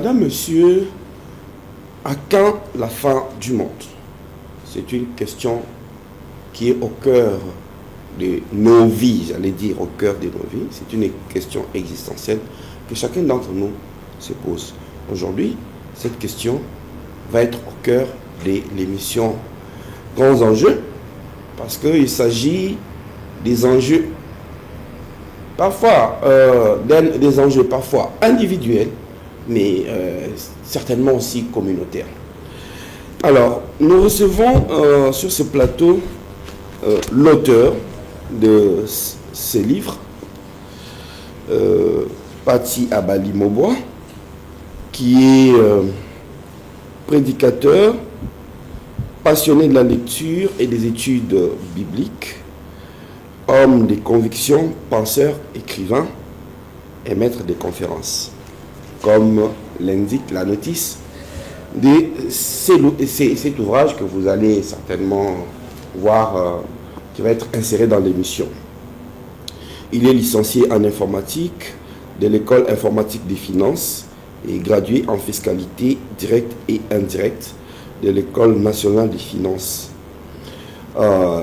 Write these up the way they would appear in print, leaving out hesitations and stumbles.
Madame, Monsieur, à quand la fin du monde? C'est une question qui est au cœur de nos vies, j'allais dire au cœur de nos vies. C'est une question existentielle que chacun d'entre nous se pose. Aujourd'hui, cette question va être au cœur de l'émission Grands Enjeux, parce qu'il s'agit des enjeux parfois, des enjeux parfois individuels, mais certainement aussi communautaires. Alors, nous recevons sur ce plateau l'auteur de ce livre, Pati Abali Moboa, qui est prédicateur, passionné de la lecture et des études bibliques, homme de conviction, penseur, écrivain et maître de conférences, comme l'indique la notice de cet ouvrage que vous allez certainement voir, qui va être inséré dans l'émission. Il est licencié en informatique de l'école informatique des finances et gradué en fiscalité directe et indirecte de l'école nationale des finances.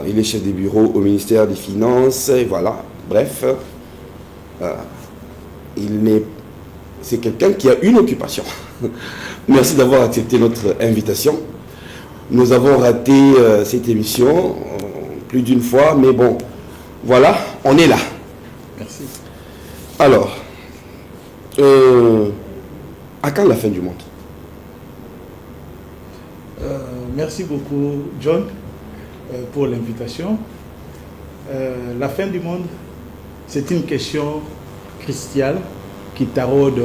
Il est chef de bureau au ministère des Finances, et voilà, bref, c'est quelqu'un qui a une occupation. Merci d'avoir accepté notre invitation. Nous avons raté cette émission plus d'une fois, mais bon, voilà, on est là. Merci. Alors, à quand la fin du monde? Merci beaucoup, John, pour l'invitation. La fin du monde, c'est une question cruciale qui taraude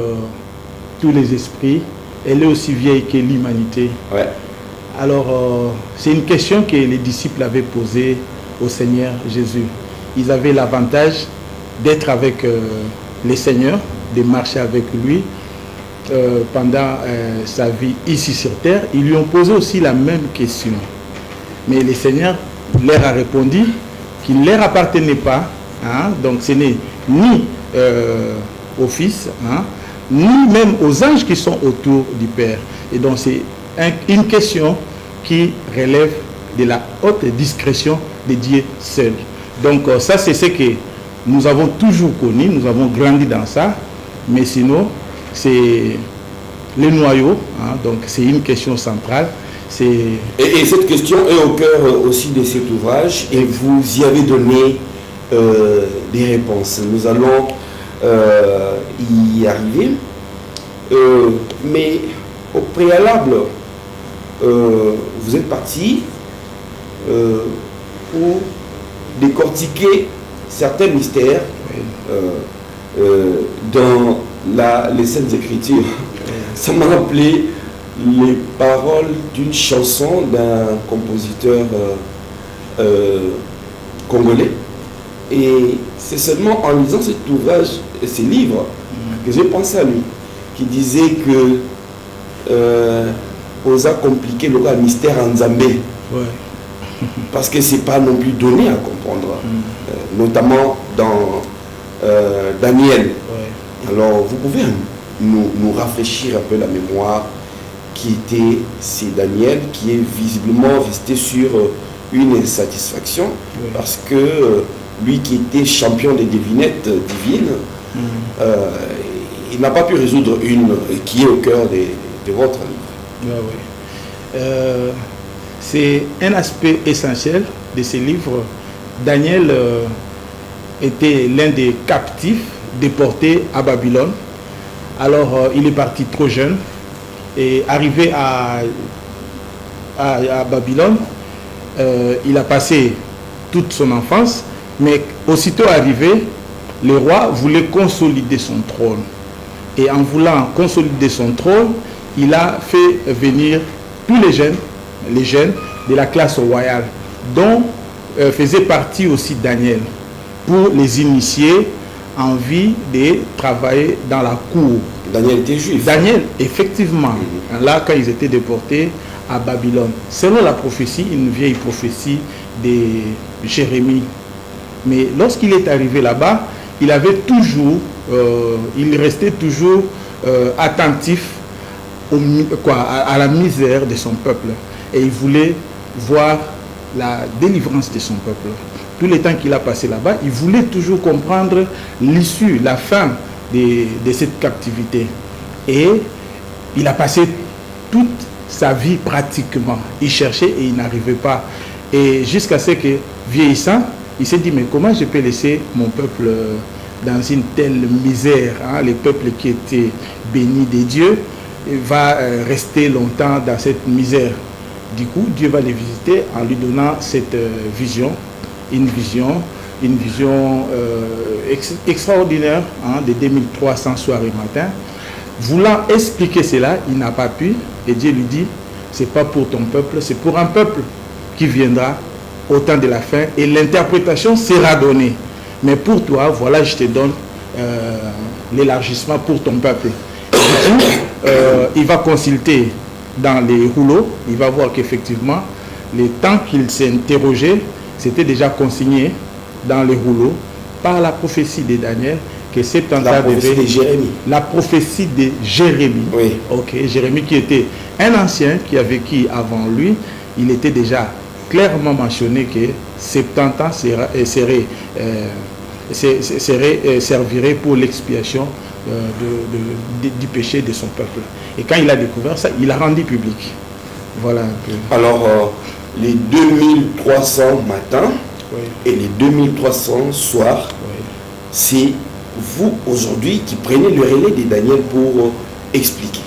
tous les esprits. Elle est aussi vieille que l'humanité. Ouais. Alors, c'est une question que les disciples avaient posée au Seigneur Jésus. Ils avaient l'avantage d'être avec le Seigneur, de marcher avec lui pendant sa vie ici sur terre. Ils lui ont posé aussi la même question. Mais le Seigneur leur a répondu qu'il ne leur appartenait pas. Hein, donc, ce n'est ni au Fils, hein, ni même aux anges qui sont autour du Père. Et donc, c'est une question qui relève de la haute discrétion de Dieu seul. Donc, ça, c'est ce que nous avons toujours connu, nous avons grandi dans ça, mais sinon, c'est le noyau, hein, donc c'est une question centrale. Et cette question est au cœur aussi de cet ouvrage, et vous y avez donné des réponses. Nous allons y arriver, mais au préalable, vous êtes parti pour décortiquer certains mystères dans les Saintes Écritures. Ça m'a rappelé les paroles d'une chanson d'un compositeur congolais. Et c'est seulement en lisant cet ouvrage et ces livres que j'ai pensé à lui, qui disait que osa compliquer le mystère en Zambé. Ouais. Parce que c'est pas non plus donné à comprendre, notamment dans Daniel. Ouais. Alors vous pouvez nous rafraîchir un peu la mémoire qui était c'est Daniel, qui est visiblement resté sur une insatisfaction, parce que lui qui était champion des devinettes divines, il n'a pas pu résoudre une qui est au cœur de votre livre. Ouais. C'est un aspect essentiel de ces livres. Daniel était l'un des captifs déportés à Babylone. Alors il est parti trop jeune et arrivé à Babylone, il a passé toute son enfance, mais aussitôt arrivé, le roi voulait consolider son trône. Et en voulant consolider son trône, il a fait venir tous les jeunes de la classe royale, dont faisait partie aussi Daniel, pour les initier en vie de travailler dans la cour. Daniel était juif. Daniel, effectivement, là, quand ils étaient déportés à Babylone, selon la prophétie, une vieille prophétie de Jérémie. Mais lorsqu'il est arrivé là-bas, il avait toujours, il restait toujours attentif à la misère de son peuple. Et il voulait voir la délivrance de son peuple. Tout le temps qu'il a passé là-bas, il voulait toujours comprendre l'issue, la fin de cette captivité. Et il a passé toute sa vie pratiquement. Il cherchait et il n'arrivait pas. Et jusqu'à ce que, vieillissant, il s'est dit, mais comment je peux laisser mon peuple dans une telle misère, hein? Le peuple qui était béni de Dieu va rester longtemps dans cette misère. Du coup, Dieu va les visiter en lui donnant cette vision, une vision extraordinaire, hein, de 2300 soirs et matins. Voulant expliquer cela, il n'a pas pu. Et Dieu lui dit, c'est pas pour ton peuple, c'est pour un peuple qui viendra au temps de la fin. Et l'interprétation sera donnée. Mais pour toi, voilà, je te donne l'élargissement pour ton peuple. Du coup, il va consulter dans les rouleaux, il va voir qu'effectivement, le temps qu'il s'est interrogé, c'était déjà consigné dans les rouleaux par la prophétie de Daniel, que 70 ans devait... La prophétie de Jérémie. Oui. Ok, Jérémie qui était un ancien qui a vécu avant lui, il était déjà clairement mentionné que 70 ans servirait pour l'expiation du péché de son peuple. Et quand il a découvert ça, il a rendu public. Voilà un peu. Alors, les 2300 matins, oui, et les 2300 soirs, oui, c'est vous aujourd'hui qui prenez le relais de Daniel pour expliquer.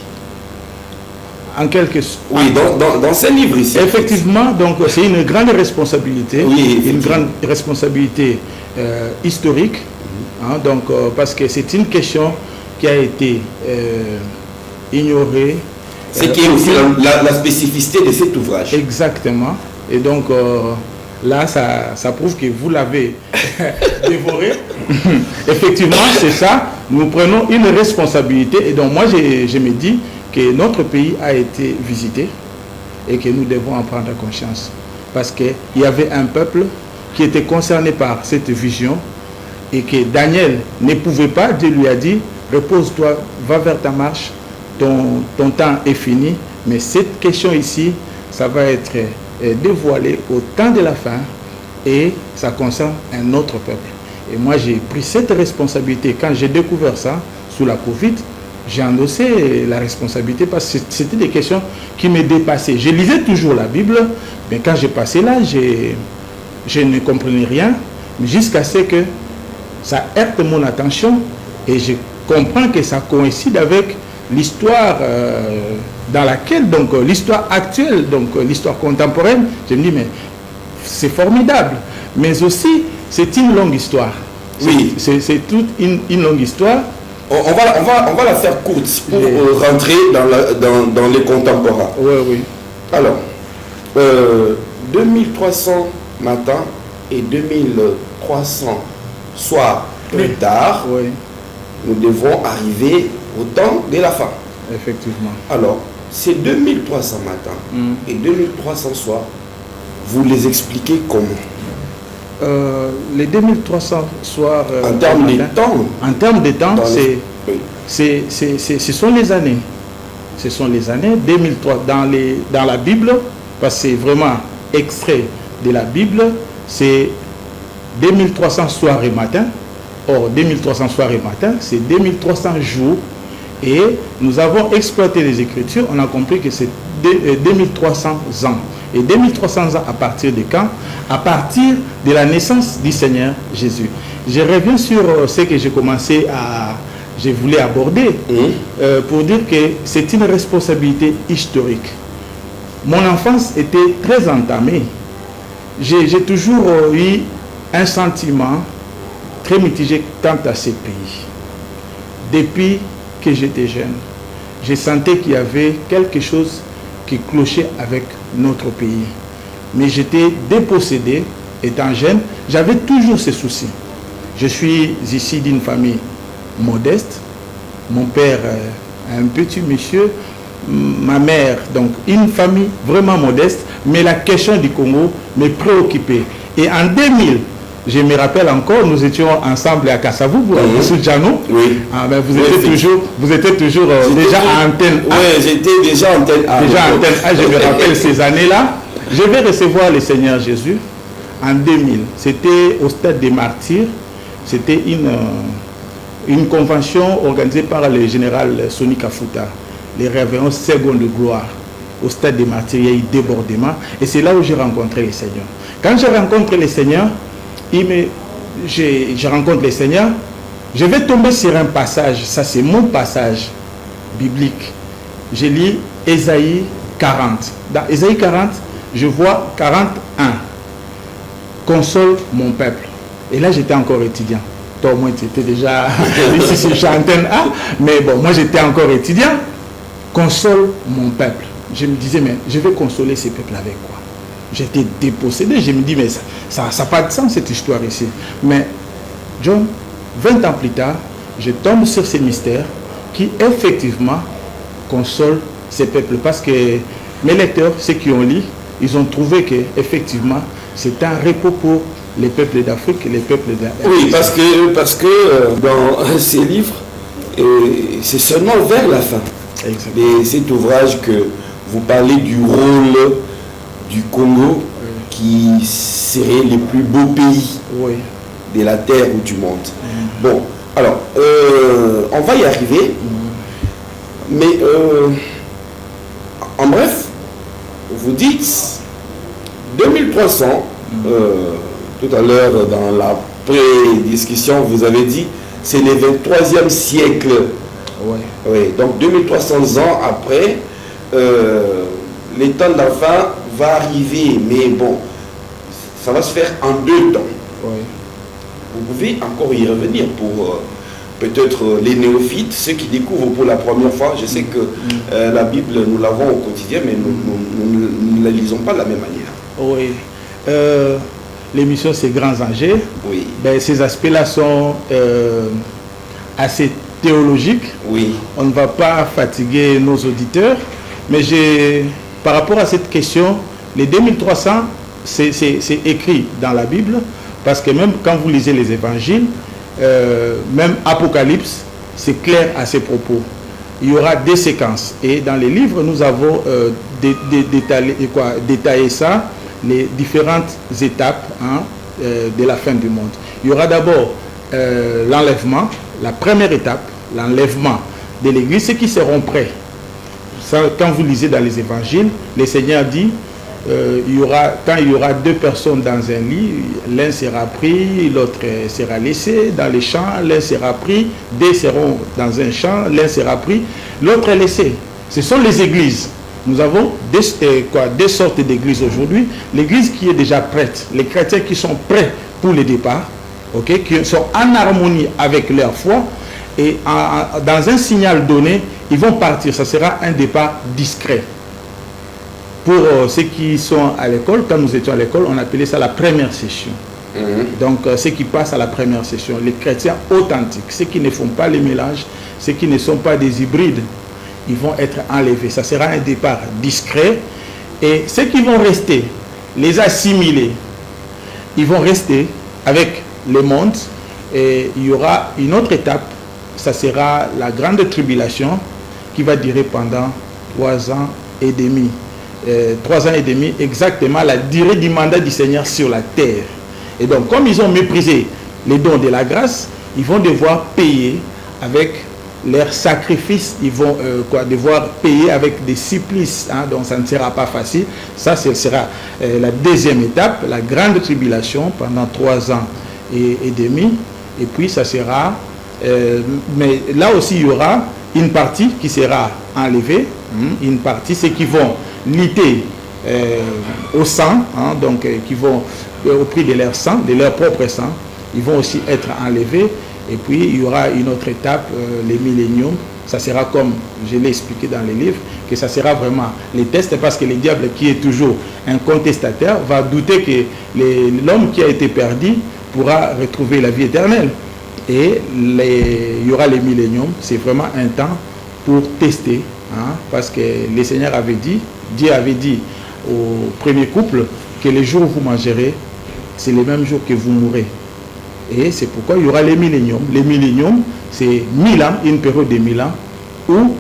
En quelque sorte. Oui, dans ce livre ici. Effectivement, donc c'est une grande responsabilité, oui, une grande responsabilité historique, hein, donc, parce que c'est une question qui a été ignorée. C'est qui est aussi la spécificité de cet ouvrage. Exactement. Et donc, là, ça prouve que vous l'avez dévoré. Effectivement, c'est ça. Nous prenons une responsabilité. Et donc, moi, je me dis que notre pays a été visité et que nous devons en prendre conscience. Parce qu'il y avait un peuple qui était concerné par cette vision et que Daniel ne pouvait pas. Dieu lui a dit, repose-toi, va vers ta marche, ton temps est fini. Mais cette question ici, ça va être dévoilé au temps de la fin et ça concerne un autre peuple. Et moi, j'ai pris cette responsabilité. Quand j'ai découvert ça, sous la Covid, j'ai endossé la responsabilité parce que c'était des questions qui me dépassaient. Je lisais toujours la Bible, mais quand j'ai passé là, je ne comprenais rien, jusqu'à ce que ça heurte mon attention et je comprends que ça coïncide avec l'histoire dans laquelle, donc l'histoire actuelle, donc l'histoire contemporaine. Je me dis, mais c'est formidable, mais aussi c'est une longue histoire. Oui. C'est toute une longue histoire. On va la faire courte pour rentrer dans les contemporains. Oui, oui. Alors, 2300 matins et 2300 soirs plus tard, oui, nous devons arriver au temps de la fin. Effectivement. Alors, ces 2300 matins et 2300 soirs, vous les expliquez comment? Les 2300 soirs... en termes de temps. En termes de temps, oui, ce sont les années. Ce sont les années 2003 dans la Bible, parce que c'est vraiment extrait de la Bible, c'est 2300 soirs et matins. Or, 2300 soirs et matins, c'est 2300 jours. Et nous avons exploité les Écritures, on a compris que c'est 2300 ans. Et 2300 ans à partir de quand? À partir de la naissance du Seigneur Jésus. Je reviens sur ce que je voulais aborder pour dire que c'est une responsabilité historique. Mon enfance était très entamée. J'ai toujours eu un sentiment très mitigé quant à ce pays. Depuis que j'étais jeune, je sentais qu'il y avait quelque chose qui clochait avec notre pays. Mais j'étais dépossédé, étant jeune, j'avais toujours ces soucis. Je suis ici d'une famille modeste. Mon père, un petit monsieur, ma mère, donc une famille vraiment modeste, mais la question du Congo me préoccupait. Et en 2000, Je me rappelle encore, nous étions ensemble à Kassavou, sous Djano. Oui. Vous étiez toujours déjà à antenne A. Oui, j'étais déjà à antenne A. Déjà à antenne A, je me rappelle ces années-là. Je vais recevoir le Seigneur Jésus en 2000. C'était au Stade des Martyrs. C'était une convention organisée par le général Soni Kafuta. Les réveillons secondes de gloire. Au Stade des Martyrs, il y a eu débordement. Et c'est là où j'ai rencontré le Seigneur. Quand je rencontre le Seigneur, je rencontre le Seigneur, je vais tomber sur un passage. Ça, c'est mon passage biblique. Je lis Ésaïe 40. Dans Ésaïe 40, je vois 41. Console mon peuple. Et là, j'étais encore étudiant. Toi, au moins, tu étais déjà ici sur Antenne A. Mais bon, moi, j'étais encore étudiant. Console mon peuple. Je me disais, mais je vais consoler ces peuples avec quoi? J'étais dépossédé. Je me dis, mais ça n'a pas de sens, cette histoire ici. Mais, John, 20 ans plus tard, je tombe sur ces mystères qui, effectivement, consolent ces peuples. Parce que mes lecteurs, ceux qui ont lu, ils ont trouvé que, effectivement, c'est un repos pour les peuples d'Afrique et les peuples d'Afrique. Oui, parce que dans ces livres, c'est seulement vers la fin. Et cet ouvrage que vous parlez du rôle du Congo, qui serait le plus beau pays de la terre ou du monde. Bon, alors, on va y arriver. Mais, en bref, vous dites 2300, tout à l'heure dans la pré-discussion, vous avez dit, c'est le 23e siècle. Oui, donc 2300 ans après, le temps d'enfant va arriver, mais bon, ça va se faire en 2 temps. Vous pouvez encore y revenir pour peut-être les néophytes, ceux qui découvrent pour la première fois. Je sais que la Bible, nous l'avons au quotidien, mais nous ne la lisons pas de la même manière. Oui. L'émission, c'est Grands Enjeux. Oui. Ben, ces aspects-là sont assez théologiques. Oui. On ne va pas fatiguer nos auditeurs. Mais par rapport à cette question, les 2300, c'est écrit dans la Bible. Parce que même quand vous lisez les évangiles, même Apocalypse, c'est clair à ces propos. Il y aura des séquences. Et dans les livres, nous avons détaillé ça, les différentes étapes de la fin du monde. Il y aura d'abord l'enlèvement, la première étape, l'enlèvement de l'Église, ceux qui seront prêts. Ça, quand vous lisez dans les évangiles, le Seigneur dit, quand il y aura 2 personnes dans un lit, l'un sera pris, l'autre sera laissé dans les champs, l'un sera pris, 2 seront dans un champ, l'un sera pris, l'autre est laissé. Ce sont les églises. Nous avons 2 sortes d'églises aujourd'hui. L'église qui est déjà prête, les chrétiens qui sont prêts pour le départ, qui sont en harmonie avec leur foi, et dans un signal donné, ils vont partir. Ça sera un départ discret. Pour ceux qui sont à l'école, quand nous étions à l'école, on appelait ça la première session. Donc, ceux qui passent à la première session, les chrétiens authentiques, ceux qui ne font pas les mélanges, ceux qui ne sont pas des hybrides, ils vont être enlevés. Ça sera un départ discret. Et ceux qui vont rester, les assimilés, ils vont rester avec le monde. Et il y aura une autre étape, ça sera la grande tribulation qui va durer pendant 3 ans et demi. 3 ans et demi, exactement la durée du mandat du Seigneur sur la terre. Et donc, comme ils ont méprisé les dons de la grâce, ils vont devoir payer avec leurs sacrifices. Ils vont devoir payer avec des supplices. Donc, ça ne sera pas facile. Ça, ce sera la deuxième étape, la grande tribulation pendant 3 ans et demi. Et puis, ça sera... mais là aussi, il y aura une partie qui sera enlevée. Une partie, ceux qui vont lutter au sang, donc qui vont au prix de leur sang, de leur propre sang, ils vont aussi être enlevés. Et puis il y aura une autre étape, les milléniums. Ça sera comme je l'ai expliqué dans les livres, que ça sera vraiment les tests, parce que le diable, qui est toujours un contestataire, va douter que l'homme qui a été perdu pourra retrouver la vie éternelle. Et il y aura les milléniums. C'est vraiment un temps pour tester, parce que le Seigneur avait dit, Dieu avait dit au premier couple que le jour où vous mangerez c'est le même jour que vous mourrez. Et c'est pourquoi il y aura les milléniums. Les milléniums, c'est 1000 ans, une période de 1000 ans, où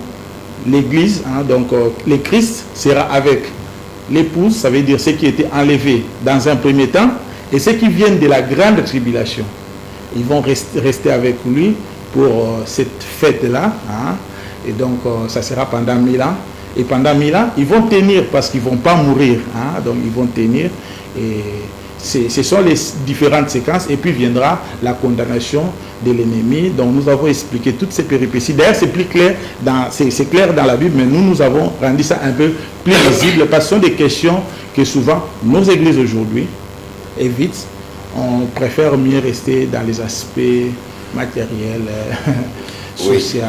l'Église, donc le Christ sera avec l'épouse, ça veut dire ceux qui étaient enlevés dans un premier temps, et ceux qui viennent de la grande tribulation. Ils vont rester avec lui pour cette fête-là. Et donc, ça sera pendant 1000 ans. Et pendant 1000 ans, ils vont tenir parce qu'ils ne vont pas mourir. Donc, ils vont tenir. Et ce sont les différentes séquences. Et puis viendra la condamnation de l'ennemi. Donc, nous avons expliqué toutes ces péripéties. D'ailleurs, c'est plus clair c'est clair dans la Bible, mais nous avons rendu ça un peu plus visible parce que ce sont des questions que souvent nos églises aujourd'hui évitent. On préfère mieux rester dans les aspects matériels, sociaux.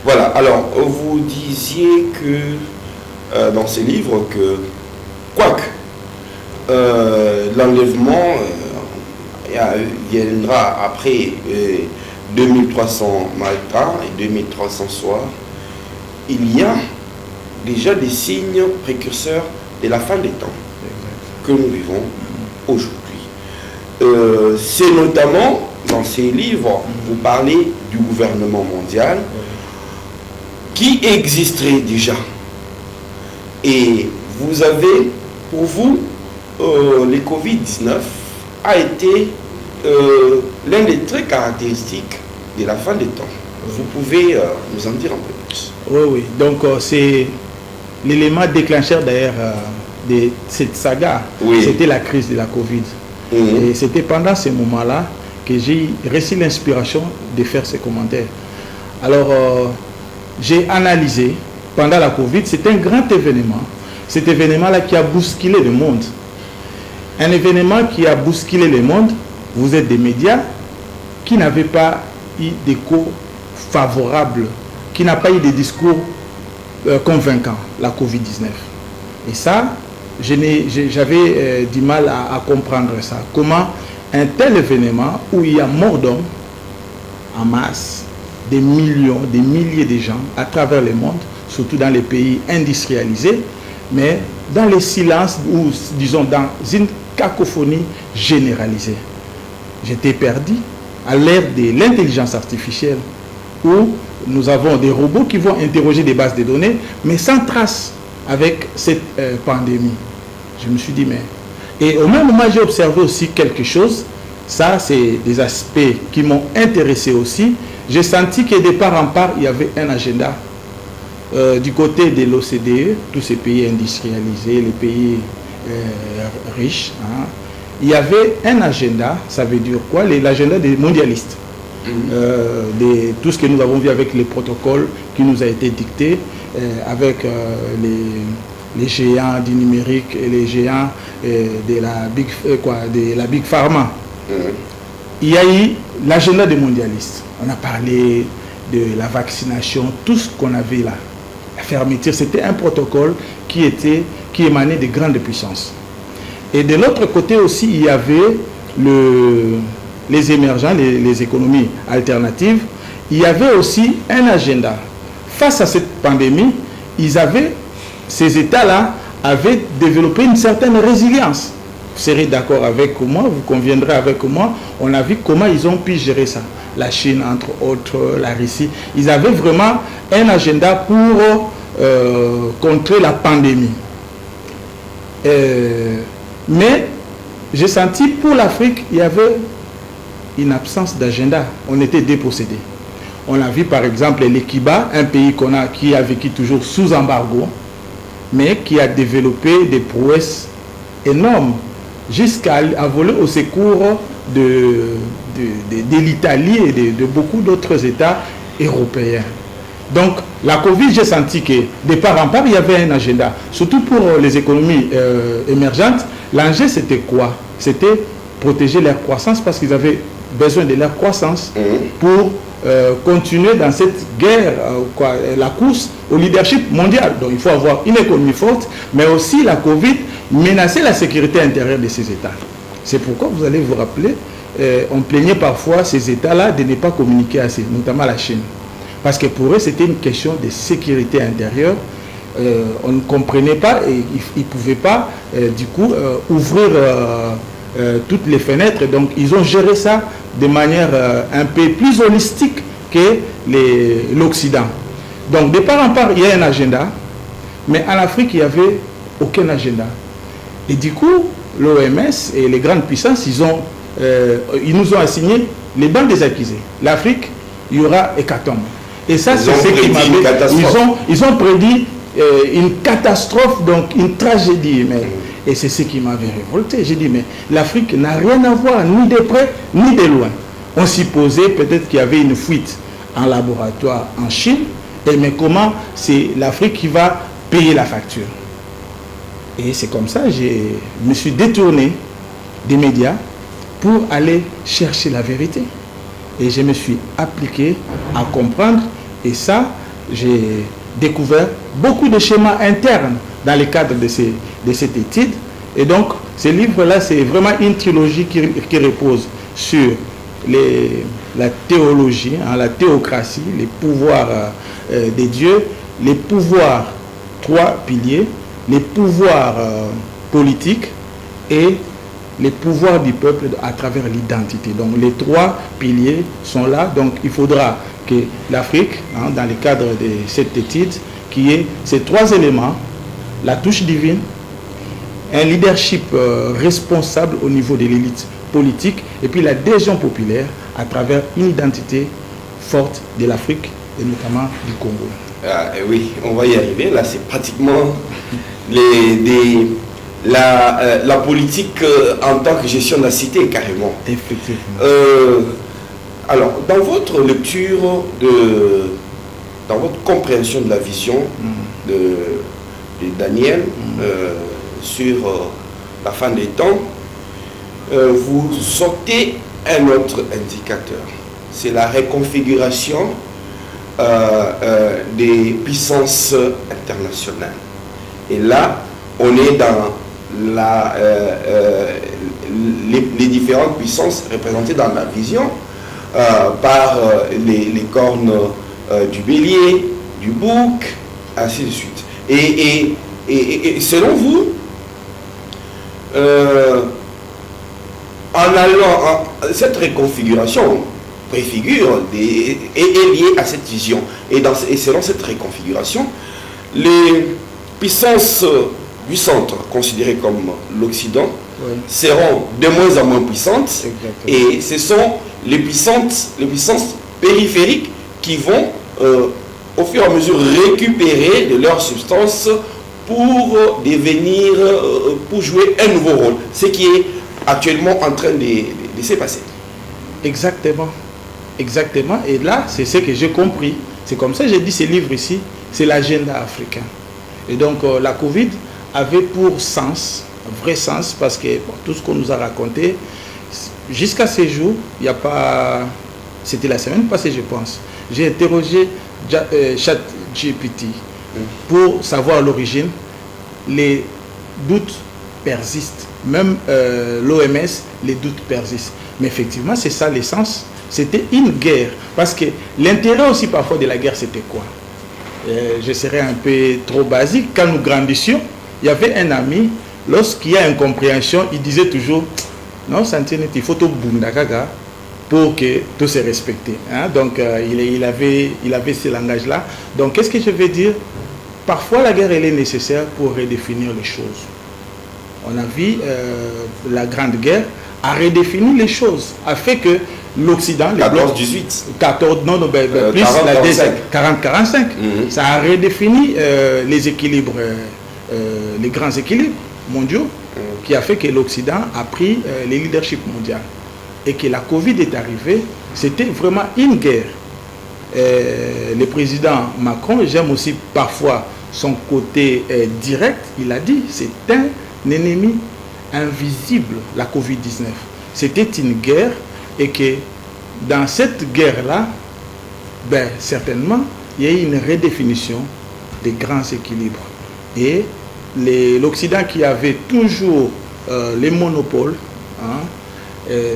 Voilà, alors vous disiez que dans ces livres que, quoique l'enlèvement viendra après 2300 matins et 2300 soirs, il y a déjà des signes précurseurs de la fin des temps que nous vivons aujourd'hui. C'est notamment dans ces livres, vous parlez du gouvernement mondial qui existerait déjà. Et vous avez, pour vous, le Covid-19 a été l'un des traits caractéristiques de la fin des temps. Vous pouvez nous en dire un peu plus? Oui. Donc, c'est l'élément déclencheur d'ailleurs de cette saga. Oui. C'était la crise de la Covid. Et c'était pendant ce moment-là que j'ai reçu l'inspiration de faire ces commentaires. Alors, j'ai analysé pendant la Covid, c'est un grand événement. Cet événement-là qui a bousculé le monde. Un événement qui a bousculé le monde, vous êtes des médias qui n'avaient pas eu d'écho favorable, qui n'a pas eu de discours convaincants, la Covid-19. Et ça, j'avais du mal à comprendre ça. Comment un tel événement où il y a mort d'hommes en masse, des millions, des milliers de gens à travers le monde, surtout dans les pays industrialisés, mais dans les silences ou disons dans une cacophonie généralisée. J'étais perdu à l'ère de l'intelligence artificielle où nous avons des robots qui vont interroger des bases de données, mais sans trace avec cette pandémie. Je me suis dit, mais... Et au même moment, j'ai observé aussi quelque chose. Ça, c'est des aspects qui m'ont intéressé aussi. J'ai senti que de part en part, il y avait un agenda. Du côté de l'OCDE, tous ces pays industrialisés, les pays riches, il y avait un agenda. Ça veut dire quoi? L'agenda des mondialistes. De tout ce que nous avons vu avec les protocoles qui nous a été dicté, avec les géants du numérique et les géants de la Big Pharma. Il y a eu l'agenda des mondialistes. On a parlé de la vaccination, tout ce qu'on avait là. La fermeture, c'était un protocole qui émanait de grandes puissances. Et de l'autre côté aussi, il y avait les émergents, les économies alternatives. Il y avait aussi un agenda. Face à cette pandémie, ces États-là avaient développé une certaine résilience. Vous serez d'accord avec moi, vous conviendrez avec moi. On a vu comment ils ont pu gérer ça. La Chine, entre autres, la Russie. Ils avaient vraiment un agenda pour contrer la pandémie. Mais j'ai senti pour l'Afrique, il y avait une absence d'agenda. On était dépossédés. On a vu par exemple les Kiba, un pays qui a vécu toujours sous embargo, mais qui a développé des prouesses énormes jusqu'à voler au secours de l'Italie et de beaucoup d'autres États européens. Donc la Covid, j'ai senti que de part en part, il y avait un agenda. Surtout pour les économies émergentes, l'enjeu c'était quoi? C'était protéger leur croissance parce qu'ils avaient besoin de leur croissance pour continuer dans cette guerre, la course au leadership mondial. Donc il faut avoir une économie forte, mais aussi la Covid menaçait la sécurité intérieure de ces États. C'est pourquoi vous allez vous rappeler, on plaignait parfois ces États-là de ne pas communiquer assez, notamment la Chine. Parce que pour eux, c'était une question de sécurité intérieure. On ne comprenait pas et ils ne pouvaient pas, du coup, ouvrir toutes les fenêtres. Donc ils ont géré ça de manière un peu plus holistique que l'Occident. Donc de part en part, il y a un agenda, mais en Afrique, il n'y avait aucun agenda. Et du coup, l'OMS et les grandes puissances, ils nous ont assigné les bancs des accusés. L'Afrique, il y aura hécatombe. Et ça, c'est ce qui m'avait... Ils ont prédit une catastrophe, donc une tragédie. Et c'est ce qui m'avait révolté. J'ai dit, mais l'Afrique n'a rien à voir, ni de près, ni de loin. On supposait peut-être qu'il y avait une fuite en laboratoire en Chine, mais comment c'est l'Afrique qui va payer la facture? Et c'est comme ça que je me suis détourné des médias pour aller chercher la vérité. Et je me suis appliqué à comprendre. Et ça, j'ai découvert beaucoup de schémas internes dans le cadre de cette étude. Et donc, ce livre-là, c'est vraiment une trilogie qui repose sur la théologie, la théocratie, les pouvoirs des dieux, les pouvoirs, 3 piliers, les pouvoirs politiques et les pouvoirs du peuple à travers l'identité. Donc les 3 piliers sont là. Donc il faudra que l'Afrique, dans le cadre de cette étude, qui ait ces 3 éléments, la touche divine, un leadership responsable au niveau de l'élite politique et puis l'adhésion populaire à travers une identité forte de l'Afrique et notamment du Congo. Oui, on va y arriver. Là, c'est pratiquement la politique en tant que gestion de la cité, carrément. Effectivement. Alors, dans votre lecture, dans votre compréhension de la vision de Daniel sur la fin des temps, vous sortez un autre indicateur. C'est la réconfiguration des puissances internationales. Et là, on est dans les différentes puissances représentées dans la vision par les cornes du bélier, du bouc, ainsi de suite. Et selon vous, cette réconfiguration préfigure est liée à cette vision. Et selon cette réconfiguration, les puissances du centre, considérées comme l'Occident, seront de moins en moins puissantes. Exactement. Et ce sont les puissances périphériques qui vont, au fur et à mesure, récupérer de leur substance pour devenir, pour jouer un nouveau rôle. Ce qui est actuellement en train de se passer. Exactement. Exactement. Et là, c'est ce que j'ai compris. C'est comme ça que j'ai dit ce livre ici, c'est l'agenda africain. Et donc, la Covid avait pour sens, vrai sens, parce que tout ce qu'on nous a raconté, jusqu'à ce jour, il n'y a pas... C'était la semaine passée, je pense. J'ai interrogé ChatGPT pour savoir l'origine. Les doutes persistent. Même l'OMS, les doutes persistent. Mais effectivement, c'est ça l'essence. C'était une guerre. Parce que l'intérêt aussi parfois de la guerre, c'était quoi? Je serais un peu trop basique. Quand nous grandissions, il y avait un ami, lorsqu'il y a incompréhension, il disait toujours, non, Santinet, il faut tout bundagaga pour que tout se respecte. Hein? Donc, il avait ce langage-là. Donc, qu'est-ce que je veux dire? Parfois, la guerre, elle est nécessaire pour redéfinir les choses. On a vu la Grande Guerre a redéfini les choses, a fait que l'Occident... 14-18. Non, plus 40-45. Ça a redéfini les équilibres, les grands équilibres mondiaux, qui a fait que l'Occident a pris les leaderships mondiaux. Et que la Covid est arrivée, c'était vraiment une guerre. Le président Macron, j'aime aussi parfois son côté direct, il a dit, c'est un ennemi invisible, la Covid-19. C'était une guerre et que dans cette guerre-là, certainement, il y a eu une redéfinition des grands équilibres. Et l'Occident qui avait toujours les monopoles,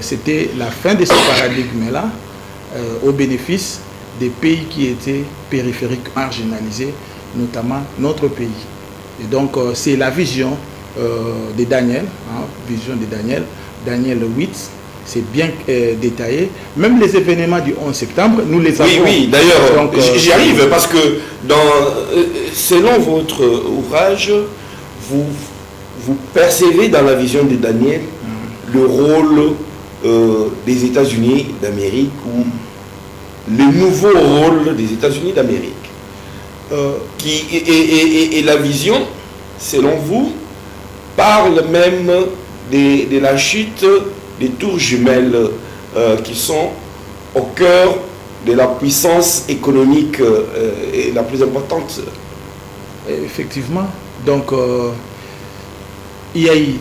c'était la fin de ce paradigme-là au bénéfice des pays qui étaient périphériques, marginalisés, notamment notre pays. Et donc, c'est la vision de Daniel, vision de Daniel, Daniel 8, c'est bien détaillé. Même les événements du 11 septembre, nous les avons. Oui, d'ailleurs, j'y arrive parce que selon votre ouvrage, vous percevez dans la vision de Daniel le rôle des États-Unis d'Amérique ou le nouveau rôle des États-Unis d'Amérique. Et la vision, selon vous, parle même de la chute des tours jumelles qui sont au cœur de la puissance économique et la plus importante. Effectivement. Donc, il y a eu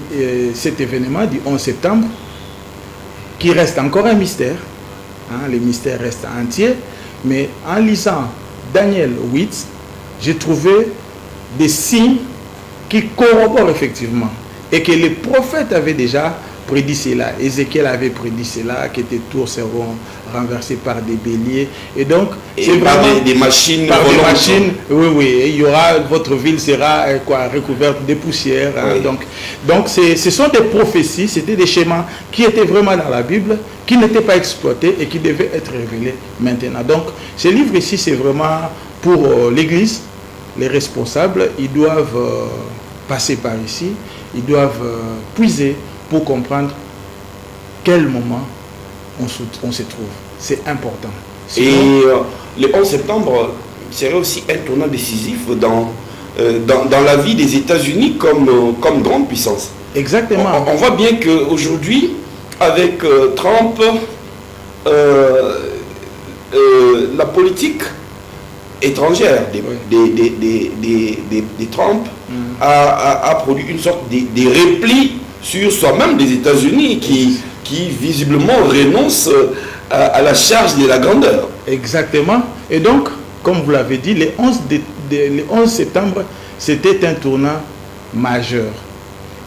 cet événement du 11 septembre qui reste encore un mystère. Hein, le mystère reste entier. Mais en lisant Daniel 8, j'ai trouvé des signes qui corroborent effectivement. Et que les prophètes avaient déjà prédit cela. Ézéchiel avait prédit cela, que tes tours seront renversées par des béliers. Et donc, c'est vraiment des machines. Par des machines, oui. Il y aura, votre ville sera recouverte de poussière. Oui. Hein, donc ce sont des prophéties, c'était des schémas qui étaient vraiment dans la Bible, qui n'étaient pas exploités et qui devaient être révélés maintenant. Donc, ce livre ici, c'est vraiment pour l'Église. Les responsables, ils doivent passer par ici, ils doivent puiser pour comprendre quel moment on se trouve. C'est important. Sinon, et le 11 septembre serait aussi un tournant décisif dans la vie des États-Unis comme grande puissance. Exactement. On voit bien qu'aujourd'hui, avec Trump, la politique étrangère des Trump a produit une sorte de repli sur soi-même des États-Unis qui visiblement renonce à la charge de la grandeur. Exactement. Et donc, comme vous l'avez dit, le 11 septembre, c'était un tournant majeur.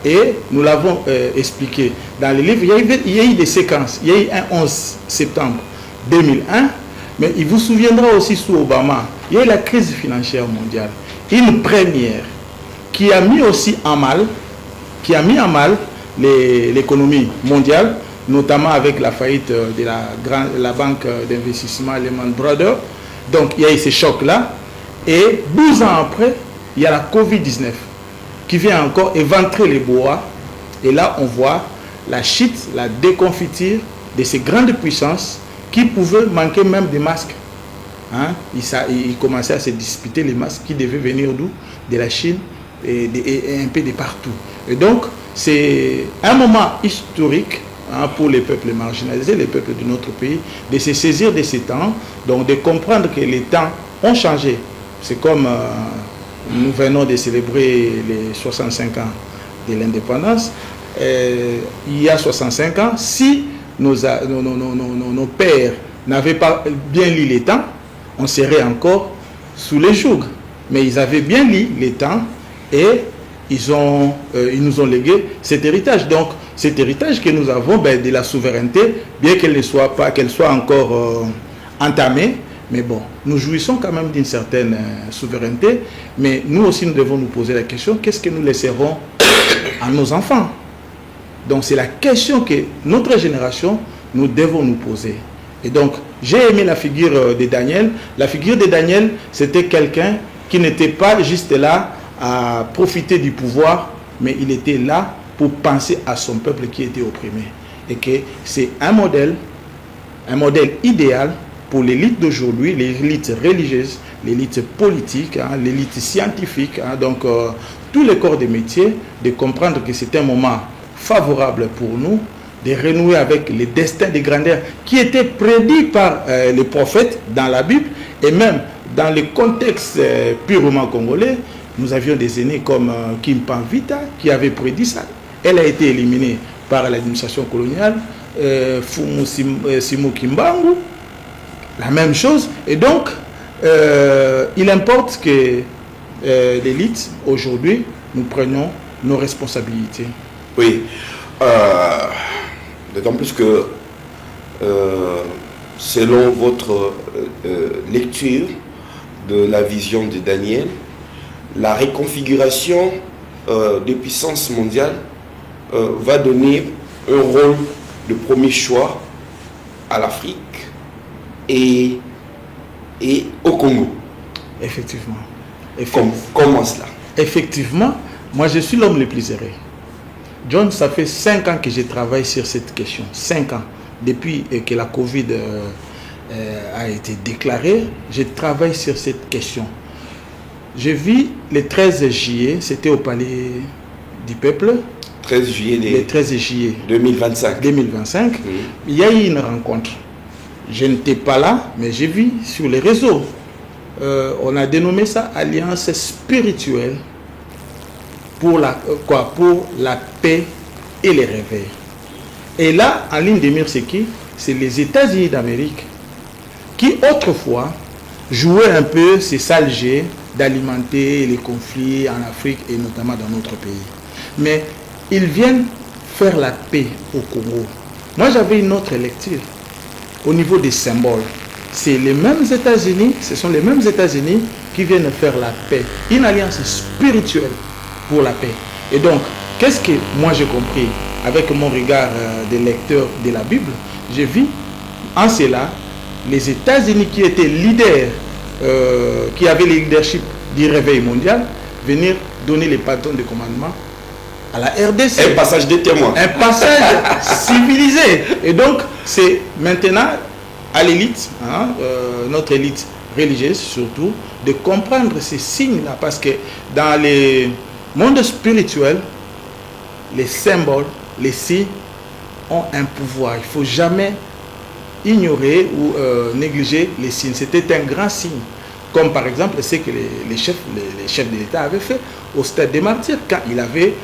Et nous l'avons expliqué dans le livre. Il y a eu des séquences. Il y a eu un 11 septembre 2001, mais il vous souviendra aussi sous Obama, il y a eu la crise financière mondiale. Une première qui a mis aussi en mal, l'économie mondiale, notamment avec la faillite de la banque d'investissement Lehman Brothers. Donc il y a eu ces chocs-là. Et 12 ans après, il y a la Covid-19 qui vient encore éventrer les bois. Et là, on voit la chute, la déconfiture de ces grandes puissances qui pouvaient manquer même des masques. Hein? Ils commençaient à se disputer les masques qui devaient venir d'où? De la Chine et un peu de partout. Et donc, c'est un moment historique pour les peuples marginalisés, les peuples de notre pays, de se saisir de ces temps, donc de comprendre que les temps ont changé. C'est comme nous venons de célébrer les 65 ans de l'indépendance. Il y a 65 ans, si nos pères n'avaient pas bien lu les temps, on serait encore sous les jougs. Mais ils avaient bien lu les temps et ils nous ont légué cet héritage. Donc, cet héritage que nous avons de la souveraineté, bien qu'elle soit encore entamée, mais bon, nous jouissons quand même d'une certaine souveraineté, mais nous aussi, nous devons nous poser la question, qu'est-ce que nous laisserons à nos enfants? Donc, c'est la question que notre génération, nous devons nous poser. Et donc, j'ai aimé la figure de Daniel. La figure de Daniel, c'était quelqu'un qui n'était pas juste là à profiter du pouvoir, mais il était là pour penser à son peuple qui était opprimé. Et que c'est un modèle idéal pour l'élite d'aujourd'hui, l'élite religieuse, l'élite politique, l'élite scientifique, donc tous les corps de métier, de comprendre que c'est un moment favorable pour nous, de renouer avec les destins des grandeurs qui étaient prédits par les prophètes dans la Bible, et même dans le contexte purement congolais. Nous avions des aînés comme Kim Panvita qui avait prédit ça. Elle a été éliminée par l'administration coloniale. Fumu Simo Kimbangu, la même chose. Et donc, il importe que l'élite, aujourd'hui, nous prenions nos responsabilités. Oui. D'autant plus que, selon votre lecture de la vision de Daniel, la reconfiguration des puissances mondiales va donner un rôle de premier choix à l'Afrique et au Congo. Effectivement. Comment cela? Effectivement, moi je suis l'homme le plus heureux. John, ça fait 5 ans que je travaille sur cette question. 5 ans. Depuis que la Covid a été déclarée, je travaille sur cette question. Je vis le 13 juillet, c'était au Palais du Peuple. 13 juillet le 13 juillet 2025. 2025. Il y a eu une rencontre. Je n'étais pas là, mais j'ai vu sur les réseaux. On a dénommé ça Alliance spirituelle pour la paix et les réveils. Et là, en ligne de mire, c'est qui? C'est les États-Unis d'Amérique qui autrefois jouaient un peu ces sales jeux d'alimenter les conflits en Afrique et notamment dans notre pays. Mais ils viennent faire la paix au Congo. Moi, j'avais une autre lecture au niveau des symboles. C'est les mêmes États-Unis, ce sont les mêmes États-Unis qui viennent faire la paix. Une alliance spirituelle pour la paix. Et donc, qu'est-ce que moi j'ai compris avec mon regard de lecteur de la Bible? J'ai vu en cela les États-Unis qui étaient leaders, qui avaient le leadership du réveil mondial, venir donner les bâtons de commandement à la RDC. Un passage des témoins. Un passage civilisé. Et donc, c'est maintenant à l'élite, notre élite religieuse surtout, de comprendre ces signes-là. Parce que dans les mondes spirituels, les symboles, les signes ont un pouvoir. Il ne faut jamais ignorer ou négliger les signes. C'était un grand signe. Comme par exemple ce que les chefs de l'État avaient fait au stade des martyrs quand il avait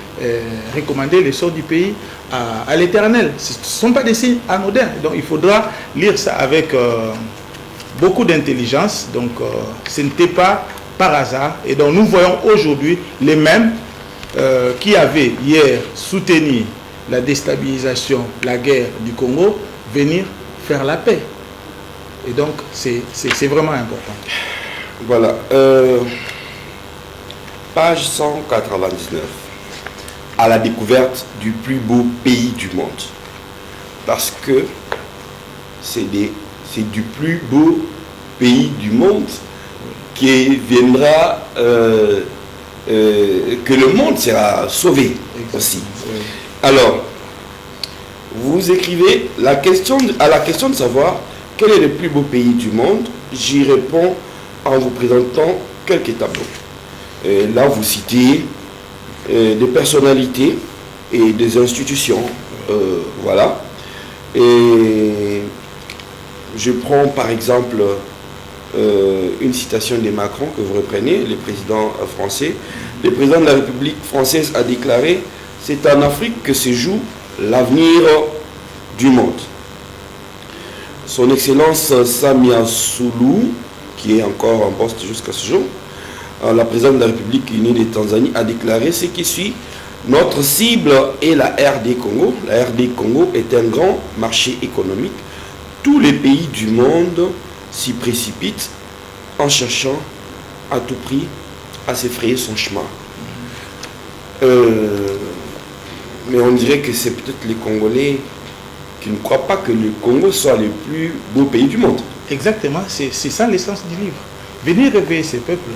recommandé le sort du pays à l'Éternel. Ce ne sont pas des signes anodins. Donc il faudra lire ça avec beaucoup d'intelligence. Donc ce n'était pas par hasard. Et donc nous voyons aujourd'hui les mêmes qui avaient hier soutenu la déstabilisation, la guerre du Congo, venir faire la paix. Et donc c'est vraiment important. Voilà. Page 199. À la découverte du plus beau pays du monde. Parce que c'est du plus beau pays du monde qui viendra, que le monde sera sauvé. Exactement. Aussi. Oui. Alors, vous écrivez à la question de savoir quel est le plus beau pays du monde. J'y réponds en vous présentant quelques tableaux. Et là, vous citez des personnalités et des institutions. Voilà. Et je prends par exemple une citation de Macron que vous reprenez, le président français. Le président de la République française a déclaré: c'est en Afrique que se joue l'avenir du monde. Son Excellence Samia Suluhu, qui est encore en poste jusqu'à ce jour, la présidente de la République unie de Tanzanie, a déclaré ce qui suit: notre cible est la RD Congo. La RD Congo est un grand marché économique. Tous les pays du monde s'y précipitent en cherchant à tout prix à s'effrayer son chemin. Mais on dirait que c'est peut-être les Congolais qui ne croient pas que le Congo soit le plus beau pays du monde. Exactement, c'est ça l'essence du livre. Venir réveiller ces peuples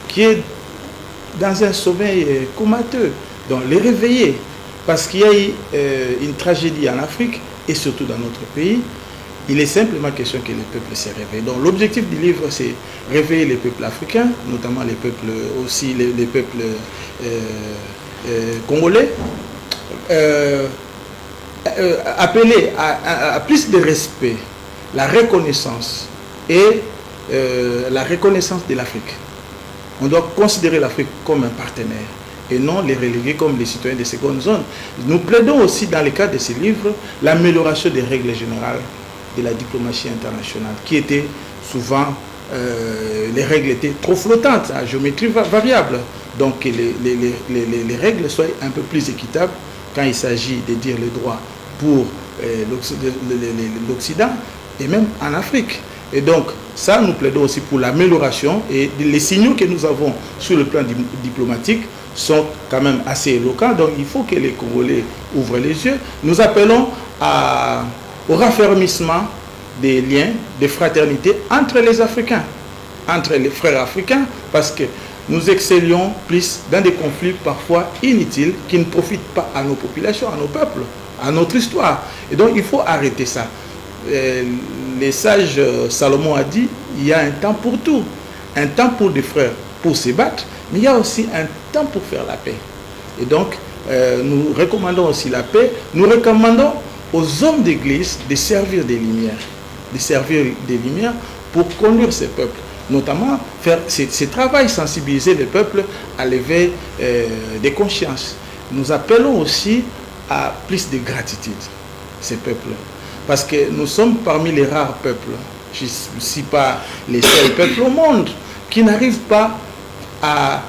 qui est dans un sommeil comateux. Donc les réveiller, parce qu'il y a eu une tragédie en Afrique et surtout dans notre pays. Il est simplement question que les peuples se réveillent. Donc l'objectif du livre, c'est réveiller les peuples africains, notamment les peuples aussi, les peuples congolais, appeler à plus de respect, la reconnaissance et la reconnaissance de l'Afrique. On doit considérer l'Afrique comme un partenaire et non les reléguer comme les citoyens de seconde zone. Nous plaidons aussi dans le cadre de ces livres l'amélioration des règles générales de la diplomatie internationale, qui étaient souvent, les règles étaient trop flottantes, à géométrie variable. Donc que les règles soient un peu plus équitables quand il s'agit de dire les droits pour l'Occident et même en Afrique. Et donc, ça, nous plaidons aussi pour l'amélioration et les signaux que nous avons sur le plan diplomatique sont quand même assez éloquents, donc il faut que les Congolais ouvrent les yeux. Nous appelons au raffermissement des liens de fraternité entre les Africains, entre les frères africains, parce que nous excellions plus dans des conflits parfois inutiles qui ne profitent pas à nos populations, à nos peuples, à notre histoire. Et donc il faut arrêter ça. Les sages, Salomon a dit, il y a un temps pour tout. Un temps pour des frères pour se battre, mais il y a aussi un temps pour faire la paix. Et donc, nous recommandons aussi la paix. Nous recommandons aux hommes d'église de servir des lumières, pour conduire ces peuples. Notamment, faire ce travail, sensibiliser les peuples à l'éveil des consciences. Nous appelons aussi à plus de gratitude, ces peuples. Parce que nous sommes parmi les rares peuples, je ne suis pas les seuls peuples au monde, qui n'arrivent pas à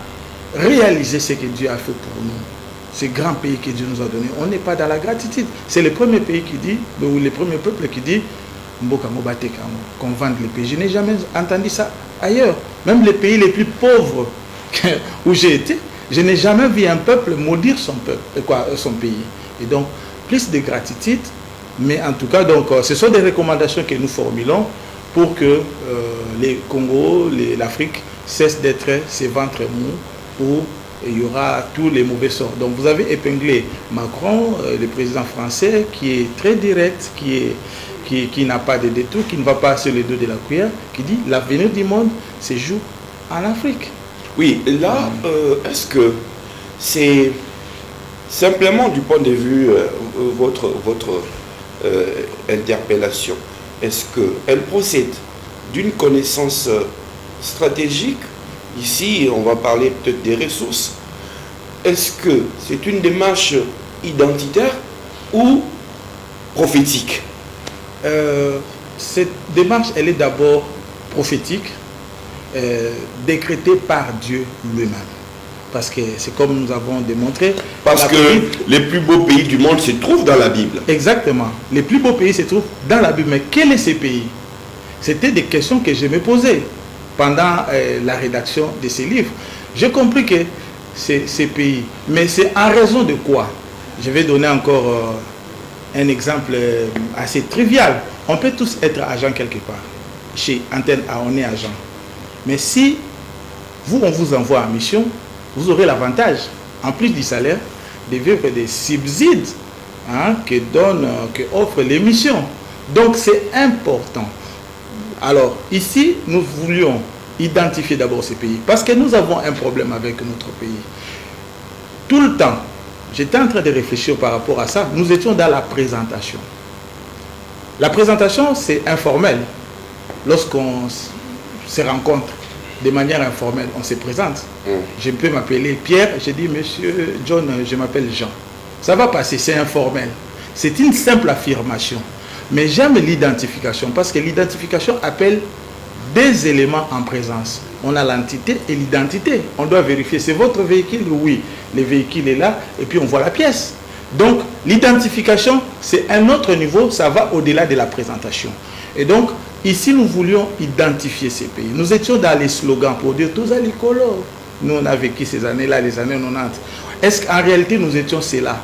réaliser ce que Dieu a fait pour nous. Ce grand pays que Dieu nous a donné, on n'est pas dans la gratitude. C'est le premier pays qui dit, ou le premier peuple qui dit, qu'on vende les pays. Je n'ai jamais entendu ça ailleurs. Même les pays les plus pauvres où j'ai été, je n'ai jamais vu un peuple maudire son pays. Et donc, plus de gratitude, mais en tout cas, donc, ce sont des recommandations que nous formulons pour que les Congo, l'Afrique cessent d'être ces ventres mous où il y aura tous les mauvais sorts. Donc vous avez épinglé Macron, le président français, qui est très direct, qui n'a pas de détour, qui ne va pas sur les dos de la cuillère, qui dit l'avenir du monde se joue en Afrique. Oui, là, est-ce que c'est simplement du point de vue votre interpellation, est-ce qu'elle procède d'une connaissance stratégique? Ici, on va parler peut-être des ressources. Est-ce que c'est une démarche identitaire ou prophétique? Cette démarche, elle est d'abord prophétique, décrétée par Dieu lui-même. Parce que c'est comme nous avons démontré. Parce que les plus beaux pays du monde se trouvent dans la Bible. Exactement. Les plus beaux pays se trouvent dans la Bible. Mais quels sont ces pays? C'était des questions que je me posais pendant la rédaction de ces livres. J'ai compris que ces pays. Mais c'est en raison de quoi? Je vais donner encore un exemple assez trivial. On peut tous être agent quelque part. Chez Antenne A, on est agent. Mais si on vous envoie en mission, vous aurez l'avantage, en plus du salaire, de vivre des subsides que offrent les missions. Donc c'est important. Alors ici, nous voulions identifier d'abord ces pays, parce que nous avons un problème avec notre pays. Tout le temps, j'étais en train de réfléchir par rapport à ça, nous étions dans la présentation. La présentation, c'est informel. Lorsqu'on se rencontre de manière informelle, on se présente. Je peux m'appeler Pierre, je dis Monsieur John, je m'appelle Jean. Ça va passer, c'est informel. C'est une simple affirmation. Mais j'aime l'identification, parce que l'identification appelle des éléments en présence. On a l'entité et l'identité. On doit vérifier, c'est votre véhicule? Oui, le véhicule est là, et puis on voit la pièce. Donc, l'identification, c'est un autre niveau, ça va au-delà de la présentation. Et donc, ici, nous voulions identifier ces pays. Nous étions dans les slogans pour dire tous à l'école. Nous, on a vécu ces années-là, les années 90. Est-ce qu'en réalité, nous étions ceux-là?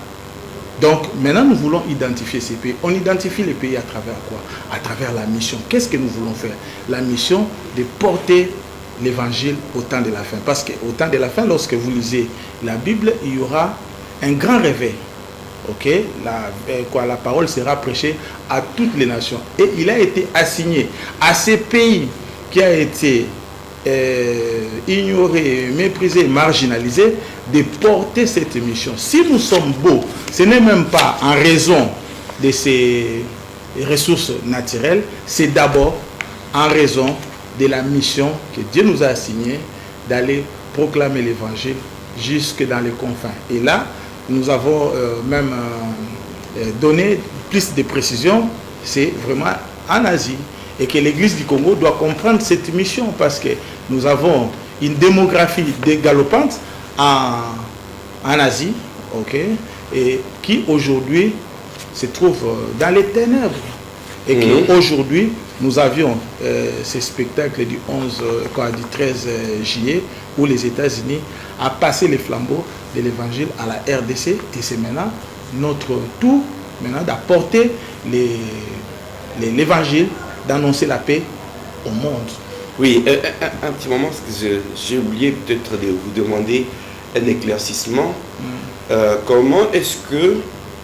Donc, maintenant, nous voulons identifier ces pays. On identifie les pays à travers quoi? À travers la mission. Qu'est-ce que nous voulons faire? La mission de porter l'évangile au temps de la fin. Parce qu'au temps de la fin, lorsque vous lisez la Bible, il y aura un grand réveil. Ok, la parole sera prêchée à toutes les nations. Et il a été assigné à ces pays qui a été ignorés, méprisés, marginalisés, de porter cette mission. Si nous sommes beaux, ce n'est même pas en raison de ces ressources naturelles, c'est d'abord en raison de la mission que Dieu nous a assignée d'aller proclamer l'évangile jusque dans les confins. Et là, nous avons même donné plus de précisions, c'est vraiment en Asie. Et que l'Église du Congo doit comprendre cette mission, parce que nous avons une démographie galopante en Asie, ok, et qui aujourd'hui se trouve dans les ténèbres. Et qu'aujourd'hui, nous avions ces spectacles du 13 juillet où les États-Unis a passé les flambeaux de l'évangile à la RDC, et c'est maintenant notre tour maintenant d'apporter l'évangile, d'annoncer la paix au monde. Oui, un petit moment, parce que j'ai oublié peut-être de vous demander un éclaircissement. Comment est-ce que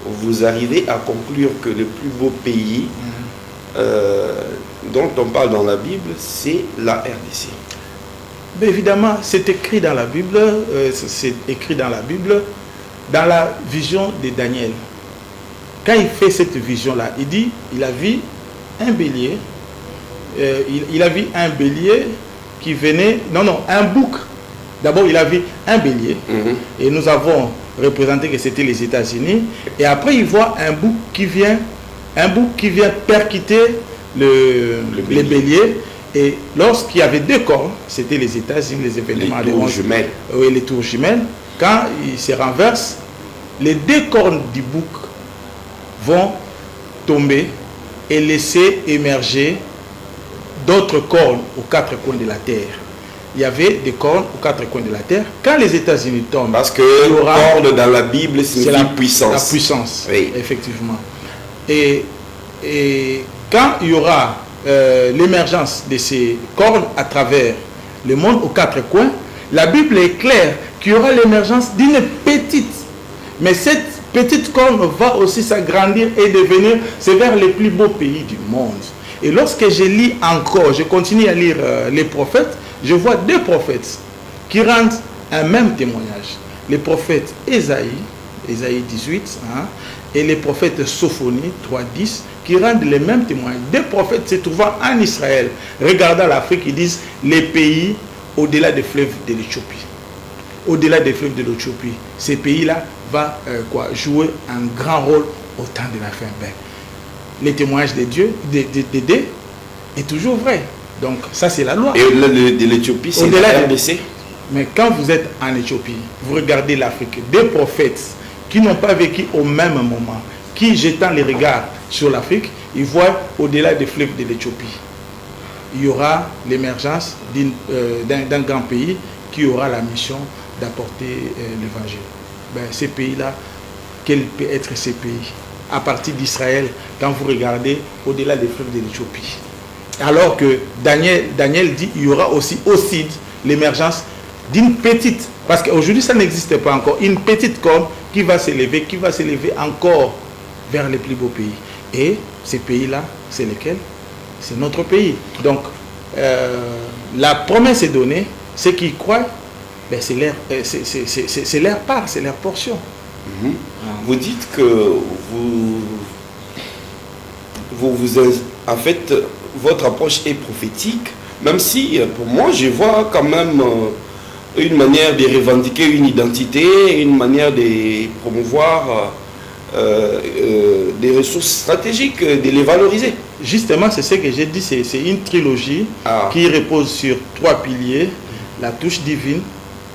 vous arrivez à conclure que le plus beau pays dont on parle dans la Bible, c'est la RDC? Mais évidemment, c'est écrit dans la Bible, dans la vision de Daniel. Quand il fait cette vision-là, il dit, il a vu un bélier, il a vu un bélier qui venait, un bouc. D'abord, il a vu un bélier, et nous avons représenté que c'était les États-Unis, et après, il voit un bouc qui vient percuter le bélier. Et lorsqu'il y avait deux cornes, c'était les États-Unis, les événements les tours jumelles. Oui, les tours jumelles. Quand il se renverse, les deux cornes du bouc vont tomber et laisser émerger d'autres cornes aux quatre coins de la terre. Il y avait des cornes aux quatre coins de la terre. Quand les États-Unis tombent, parce que corne dans la Bible, c'est la puissance. La puissance, oui. Effectivement. Et quand il y aura l'émergence de ces cornes à travers le monde aux quatre coins, la Bible est claire qu'il y aura l'émergence d'une petite, mais cette petite corne va aussi s'agrandir et devenir, c'est vers les plus beaux pays du monde. Et lorsque je lis encore, je continue à lire les prophètes, je vois deux prophètes qui rendent un même témoignage. Les prophètes Ésaïe 18, et les prophètes Sophonie 3.10, qui rendent les mêmes témoignages. Deux prophètes se trouvant en Israël, regardant l'Afrique, ils disent les pays au-delà des fleuves de l'Éthiopie. Au-delà des fleuves de l'Éthiopie, ces pays-là vont jouer un grand rôle au temps de la fin. Les témoignages de Dieu, est toujours vrai. Donc ça c'est la loi. Et au-delà de l'Éthiopie, c'est la RDC. Mais quand vous êtes en Éthiopie, vous regardez l'Afrique, deux prophètes qui n'ont pas vécu au même moment, qui jetant les regards sur l'Afrique, ils voient au-delà des fleuves de l'Éthiopie. Il y aura l'émergence d'un grand pays qui aura la mission d'apporter l'évangile. Ces pays-là, quel peut être ces pays? À partir d'Israël, quand vous regardez au-delà des fleuves de l'Éthiopie. Alors que Daniel dit qu'il y aura aussi au Sud l'émergence d'une petite, parce qu'aujourd'hui ça n'existe pas encore, une petite corne qui va s'élever encore vers les plus beaux pays. Et ces pays-là, c'est lesquels? C'est notre pays. Donc, la promesse est donnée, ceux qui y croient, c'est leur part, c'est leur portion. Vous dites que en fait, votre approche est prophétique, même si, pour moi, je vois quand même une manière de revendiquer une identité, une manière de promouvoir des ressources stratégiques, de les valoriser. Justement, c'est ce que j'ai dit, c'est une trilogie qui repose sur trois piliers. La touche divine,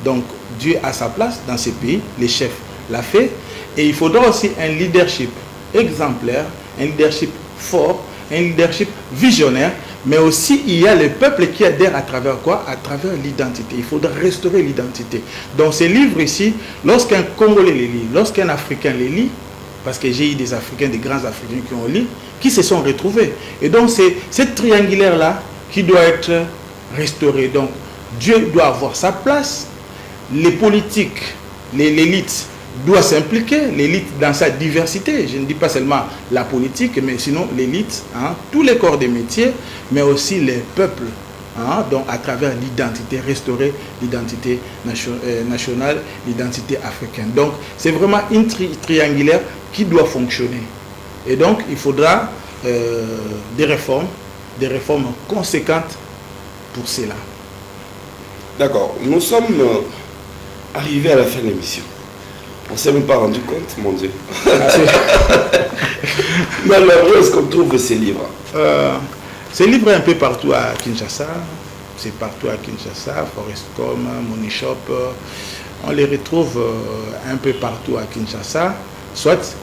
donc Dieu a sa place dans ces pays, les chefs l'a fait, et il faudra aussi un leadership exemplaire, un leadership fort, un leadership visionnaire, mais aussi il y a le peuple qui adhère à travers quoi? À travers l'identité. Il faudra restaurer l'identité. Donc ces livres ici, lorsqu'un Congolais les lit, lorsqu'un Africain les lit, parce que j'ai eu des Africains, des grands Africains qui ont lu, qui se sont retrouvés. Et donc c'est cette triangulaire-là qui doit être restaurée. Donc Dieu doit avoir sa place, les politiques, l'élite doit s'impliquer, l'élite dans sa diversité. Je ne dis pas seulement la politique, mais sinon l'élite, tous les corps des métiers, mais aussi les peuples, donc à travers l'identité, restaurer l'identité nationale, l'identité africaine. Donc c'est vraiment une triangulaire qui doit fonctionner. Et donc il faudra des réformes conséquentes pour cela. D'accord, nous sommes arrivés à la fin de l'émission. On ne s'est même pas rendu compte, mon Dieu. Malheureux, est-ce qu'on trouve ces livres? Ces livres un peu partout à Kinshasa. C'est partout à Kinshasa, Forestcom, Money Shop. On les retrouve un peu partout à Kinshasa. Soit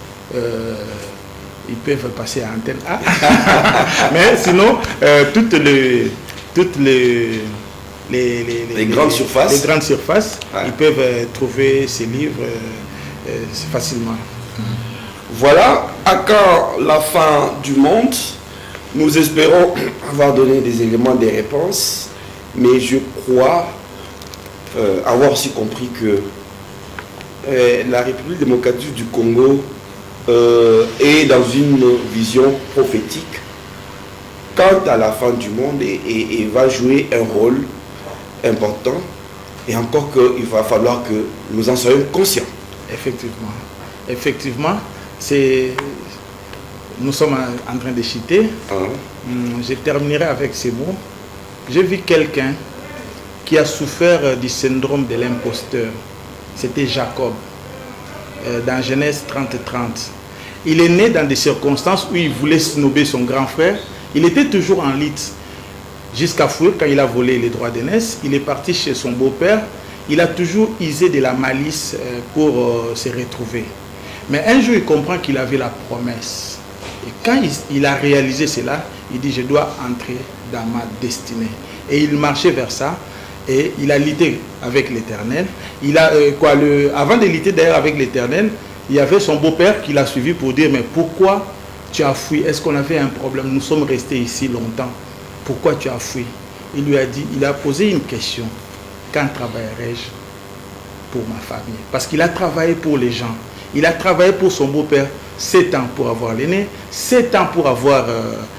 ils peuvent passer à Antenne A. Mais sinon, toutes les grandes surfaces, ouais. Ils peuvent trouver ces livres facilement. Voilà, à quand la fin du monde? Nous espérons avoir donné des éléments, des réponses, mais je crois avoir aussi compris que la République démocratique du Congo est dans une vision prophétique quant à la fin du monde et va jouer un rôle important, et encore qu'il va falloir que nous en soyons conscients. Effectivement, nous sommes en train de citer. Je terminerai avec ces mots. J'ai vu quelqu'un qui a souffert du syndrome de l'imposteur. C'était Jacob, dans Genèse 30-30. Il est né dans des circonstances où il voulait snober son grand frère. Il était toujours en lutte. Jusqu'à fuir quand il a volé les droits d'aînesse. Il est parti chez son beau-père. Il a toujours usé de la malice pour se retrouver. Mais un jour, il comprend qu'il avait la promesse. Et quand il a réalisé cela, il dit, je dois entrer dans ma destinée. Et il marchait vers ça. Et il a lutté avec l'Éternel. Avant de lutter d'ailleurs avec l'Éternel, il y avait son beau-père qui l'a suivi pour dire, mais pourquoi tu as fui? Est-ce qu'on avait un problème? Nous sommes restés ici longtemps. Pourquoi tu as fui? Il lui a dit, il a posé une question. Quand travaillerai-je pour ma famille? Parce qu'il a travaillé pour les gens. Il a travaillé pour son beau-père 7 ans pour avoir l'aîné, 7 ans pour avoir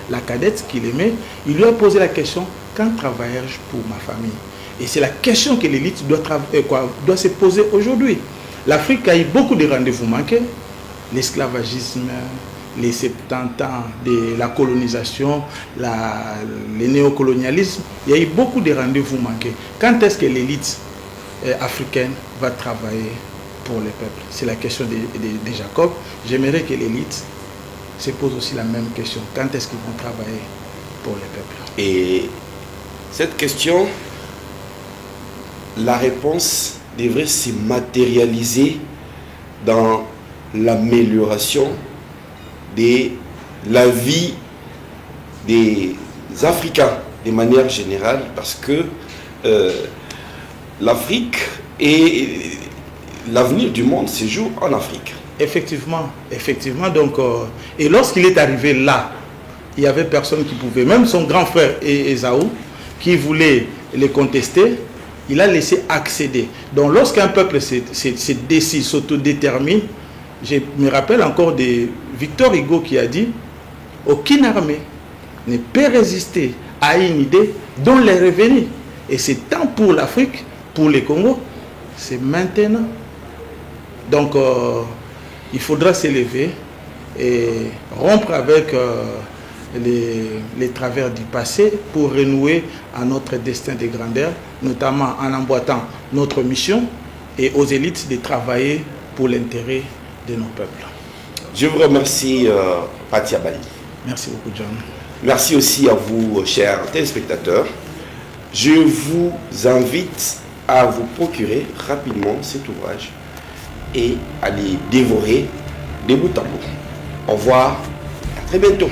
la cadette qu'il aimait. Il lui a posé la question, quand travaillerai-je pour ma famille? Et c'est la question que l'élite doit se poser aujourd'hui. L'Afrique a eu beaucoup de rendez-vous manqués. L'esclavagisme, les 70 ans de la colonisation, le néocolonialisme, il y a eu beaucoup de rendez-vous manqués. Quand est-ce que l'élite africaine va travailler pour le peuple? C'est la question de Jacob. J'aimerais que l'élite se pose aussi la même question. Quand est-ce qu'ils vont travailler pour le peuple? Et cette question, la réponse devrait se matérialiser dans l'amélioration de la vie des Africains de manière générale, parce que l'Afrique et l'avenir du monde se joue en Afrique. Effectivement. Donc, et lorsqu'il est arrivé là, il n'y avait personne qui pouvait, même son grand frère Ésaü, qui voulait les contester, il a laissé accéder. Donc lorsqu'un peuple se décide, s'autodétermine, je me rappelle encore de Victor Hugo qui a dit, aucune armée ne peut résister à une idée dont les revenus. Et c'est tant pour l'Afrique, pour le Congo, c'est maintenant. Donc il faudra s'élever et rompre avec les travers du passé pour renouer à notre destin de grandeur, notamment en emboîtant notre mission et aux élites de travailler pour l'intérêt de nos peuples. Je vous remercie, Patia Bali. Merci beaucoup, John. Merci aussi à vous, chers téléspectateurs. Je vous invite à vous procurer rapidement cet ouvrage et à les dévorer de bout en bout. Au revoir, à très bientôt.